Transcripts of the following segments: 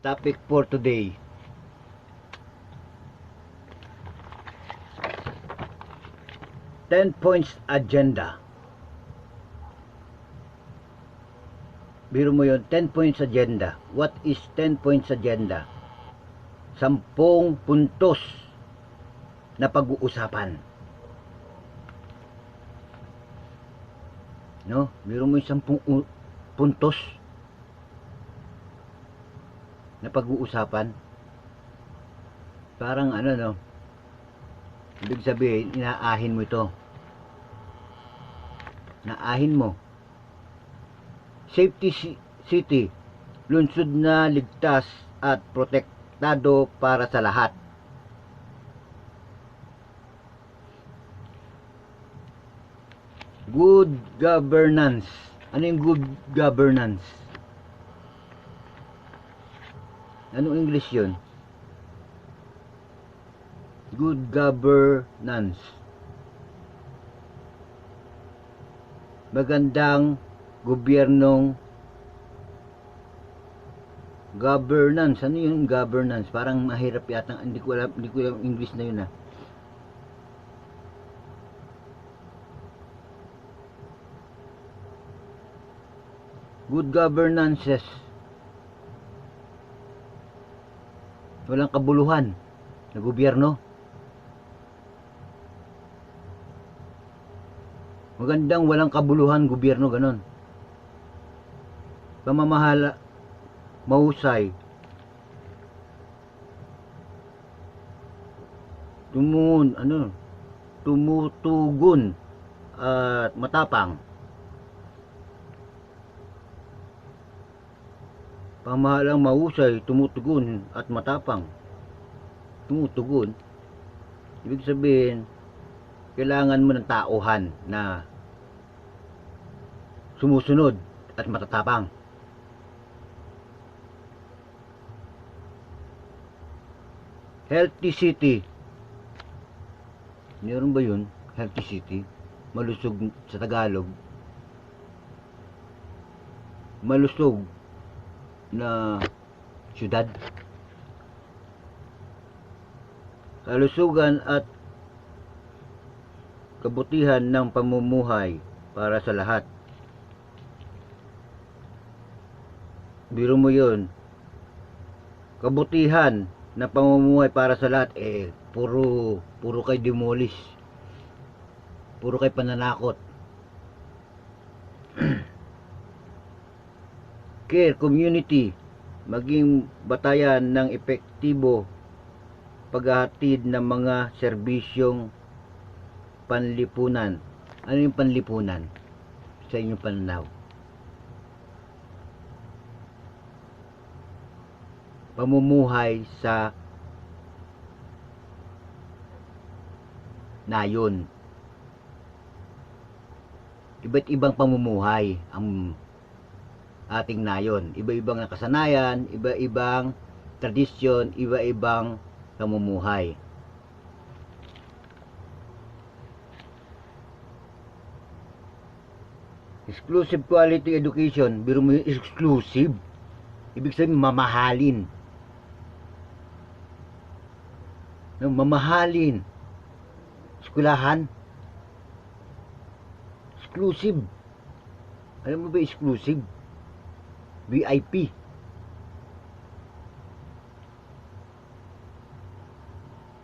Topic for today. Ten points agenda. Biro mo yun, 10 points agenda. What is 10 points agenda? 10 puntos na pag-uusapan. No? Biro mo yung 10 puntos na pag-uusapan. Parang ano, no? Ibig sabihin, inaahin mo ito. Naahin mo. Safety City, lungsod na ligtas at protektado para sa lahat. Good governance. Ano yung good governance? Anong English yun? Good governance. Magandang gobyernong governance. Ano yung governance? Parang mahirap yata. Hindi ko alam English na yun. Good governances. Walang kabuluhan na gobyerno. Magandang walang kabuluhan gobyerno, ganon. Pamamahala mahusay, tumutugon at matapang. Pamahalang mahusay, tumutugon at matapang. Tumutugon, ibig sabihin kailangan mo ng tauhan na sumusunod at matatapang. Healthy City. Meron ba yun? Healthy City? Malusog sa Tagalog. Malusog na syudad. Kalusugan at kabutihan ng pamumuhay para sa lahat. Biro mo yun. Kabutihan na pamumuhay para sa lahat, puro kay demolish, puro kay pananakot. Care community, maging batayan ng epektibo paghahatid ng mga serbisyong panlipunan. Ano yung panlipunan sa inyong pananaw? Pamumuhay sa nayon. Iba't ibang pamumuhay ang ating nayon. Iba-ibang nakasanayan, iba-ibang tradisyon, iba-ibang pamumuhay. Exclusive quality education. Biro mo yung exclusive. Ibig sabihin mamahalin. Mamahalin. Eskwelahan. Exclusive. Alam mo ba exclusive? VIP.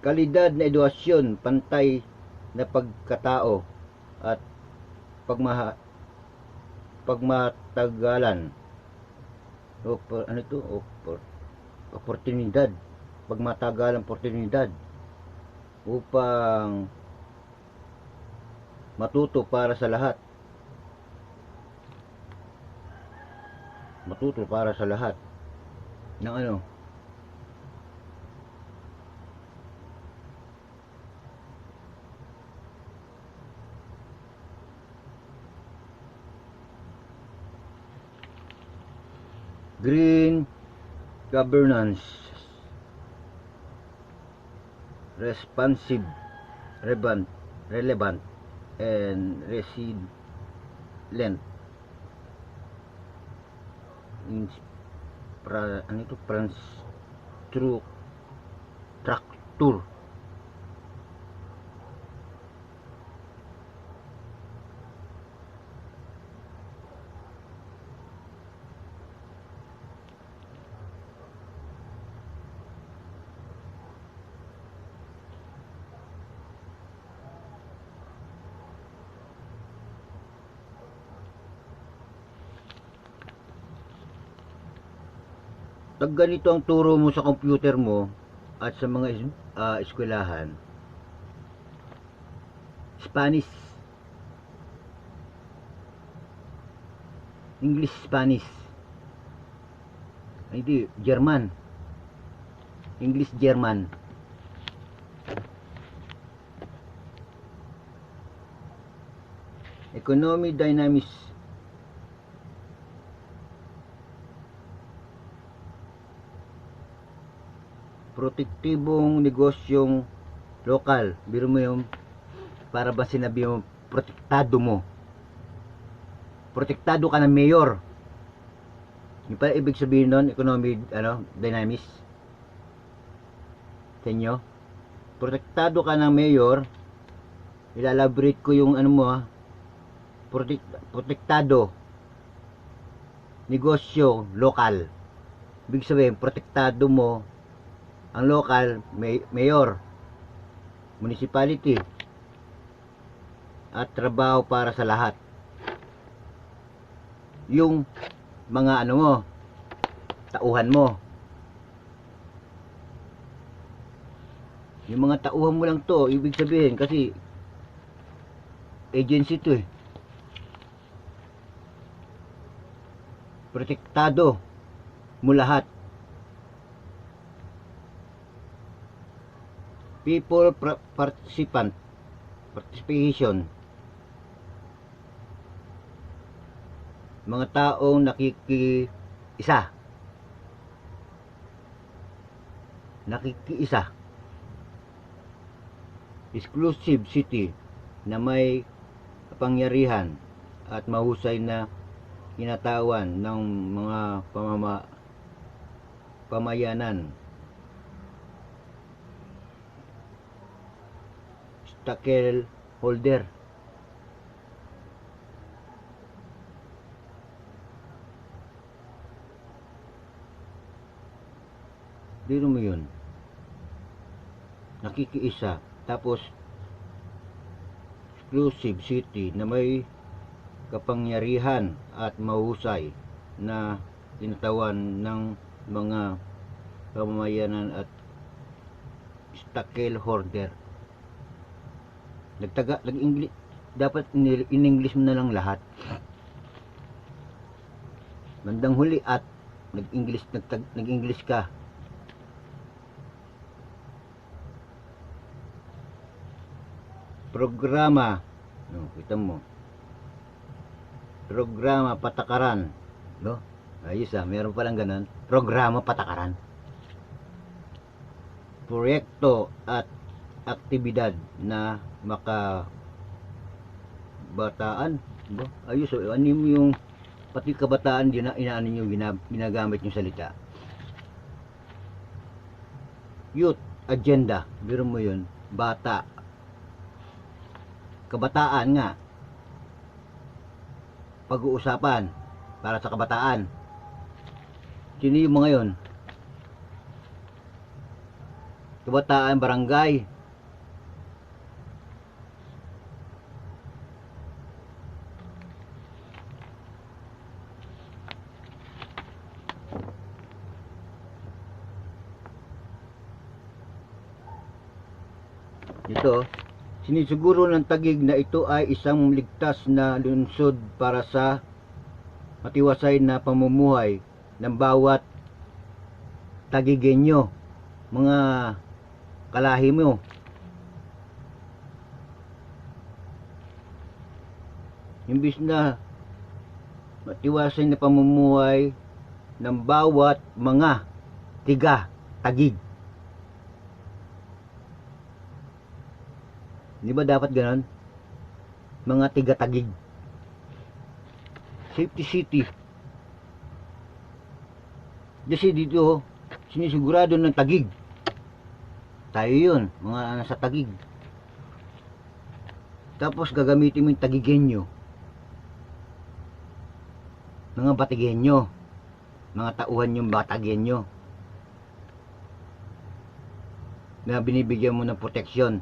Kalidad na edukasyon, pantay na pagkatao at pagmatagalan. Oportunidad. Pagmatagalan oportunidad upang matuto para sa lahat. Matuto para sa lahat ng ano? Green governance. Responsive, relevant, and resilient. ano ito, tractor. Pag ganito ang turo mo sa computer mo at sa mga eskwelahan, Spanish, English, Spanish, ay, hindi, German, English, German, economy, dynamics, protektibong negosyong lokal. Biro mo yung, para ba sinabi mo, protektado ka ng mayor. Yung pa ibig sabihin nun, economy, dynamics sa inyo. Protektado ka ng mayor. Ilalaborate ko yung protektado negosyo lokal. Ibig sabihin, protektado mo ang local, mayor, municipality, at trabaho para sa lahat. Yung mga tauhan mo. Yung mga tauhan mo lang to, ibig sabihin, kasi agency to eh. Protektado mo lahat. People participation. Mga taong nakikiisa. Exclusive city na may kapangyarihan at mahusay na kinatawan ng mga pamayanan. Stakeholder. Biro mo yun. Nakikiisa. Tapos, exclusive city na may kapangyarihan at mahusay na kinatawan ng mga pamayanan at stakeholder. Nag-English, dapat in-English mo na lang lahat. Bandang huli at nag-English ka. Programa, kita mo. Programa patakaran, ayos meron palang ganun. Programa patakaran. Proyekto at aktibidad na makabataan, ayos, ano yung pati kabataan din na inaano nyo, ginagamit yung salita. Youth agenda, biro mo yun, bata, kabataan nga, pag-uusapan para sa kabataan. Sino yung mga yun? Kabataan barangay. Ito, sinisiguro ng Taguig na ito ay isang ligtas na lungsod para sa matiwasay na pamumuhay ng bawat Taguigenyo, mga kalahi mo. Imbis na matiwasay na pamumuhay ng bawat mga tiga Taguig. Di ba dapat ganon? Mga tiga Taguig. Safety city. Kasi dito, sinisigurado ng Taguig. Tayo yun, mga nasa Taguig. Tapos gagamitin mo yung Taguigenyo. Mga Batigenyo. Mga tauhan yung Batagenyo. Na binibigyan mo ng proteksyon.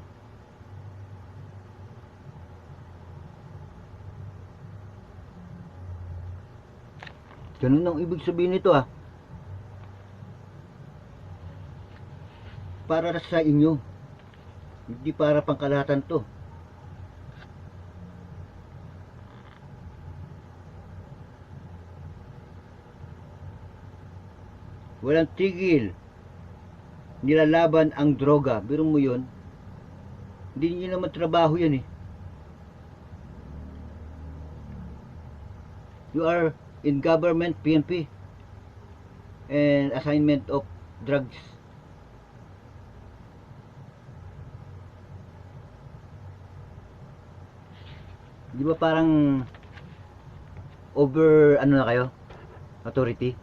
Ganun ang ibig sabihin nito Para sa inyo. Hindi para pangkalahatan to. Walang tigil. Nilalaban ang droga. Biro mo yun. Hindi nyo naman trabaho yan eh. You are in government, PNP, and assignment of drugs. Di ba parang over ano na kayo? Authority?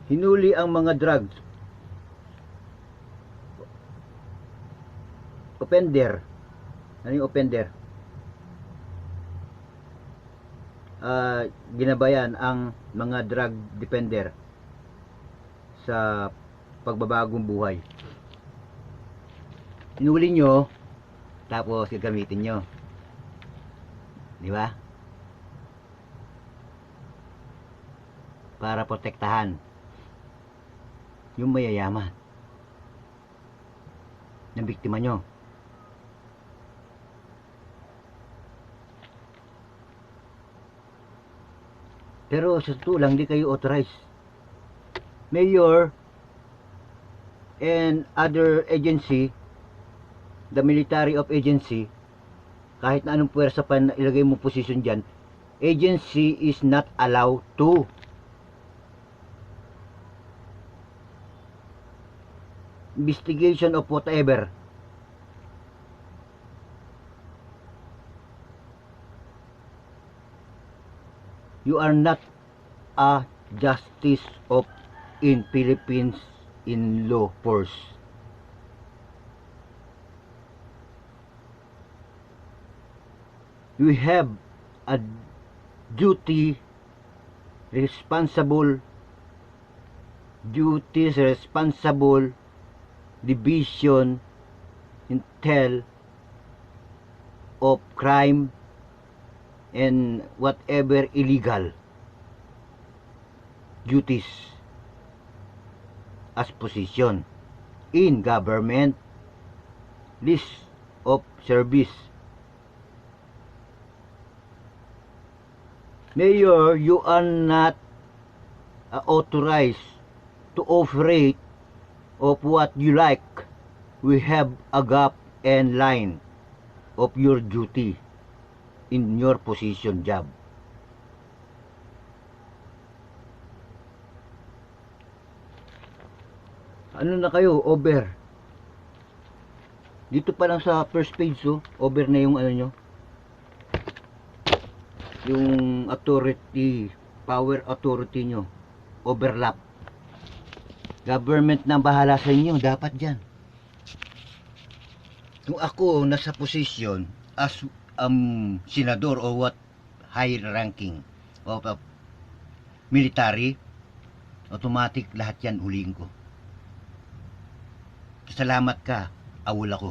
Hinuli ang mga drugs offender. Ano yung offender? Ginabayan ang mga drug defender sa pagbabagong buhay. Hinuli nyo, tapos gagamitin nyo. Di ba? Para protektahan yung mayayaman ng biktima nyo. Pero sa totoo lang, di kayo authorized. Mayor and other agency, the military of agency, kahit na anong puwersa pa na ilagay mo position dyan, agency is not allowed to investigation of whatever. You are not a justice of in Philippines in law force. You have a duty responsible division intel of crime and whatever illegal duties as position in government list of service. Mayor, you are not authorized to operate of what you like. We have a gap and line of your duty in your position job. Ano na kayo? Over. Dito pa lang sa first page, over na yung ano nyo. Yung authority, power authority nyo. Overlap. Government na bahala sa inyo, dapat dyan. Kung ako nasa position as senador or what high ranking of military, automatic lahat yan huliin ko. Salamat ka, awol ako.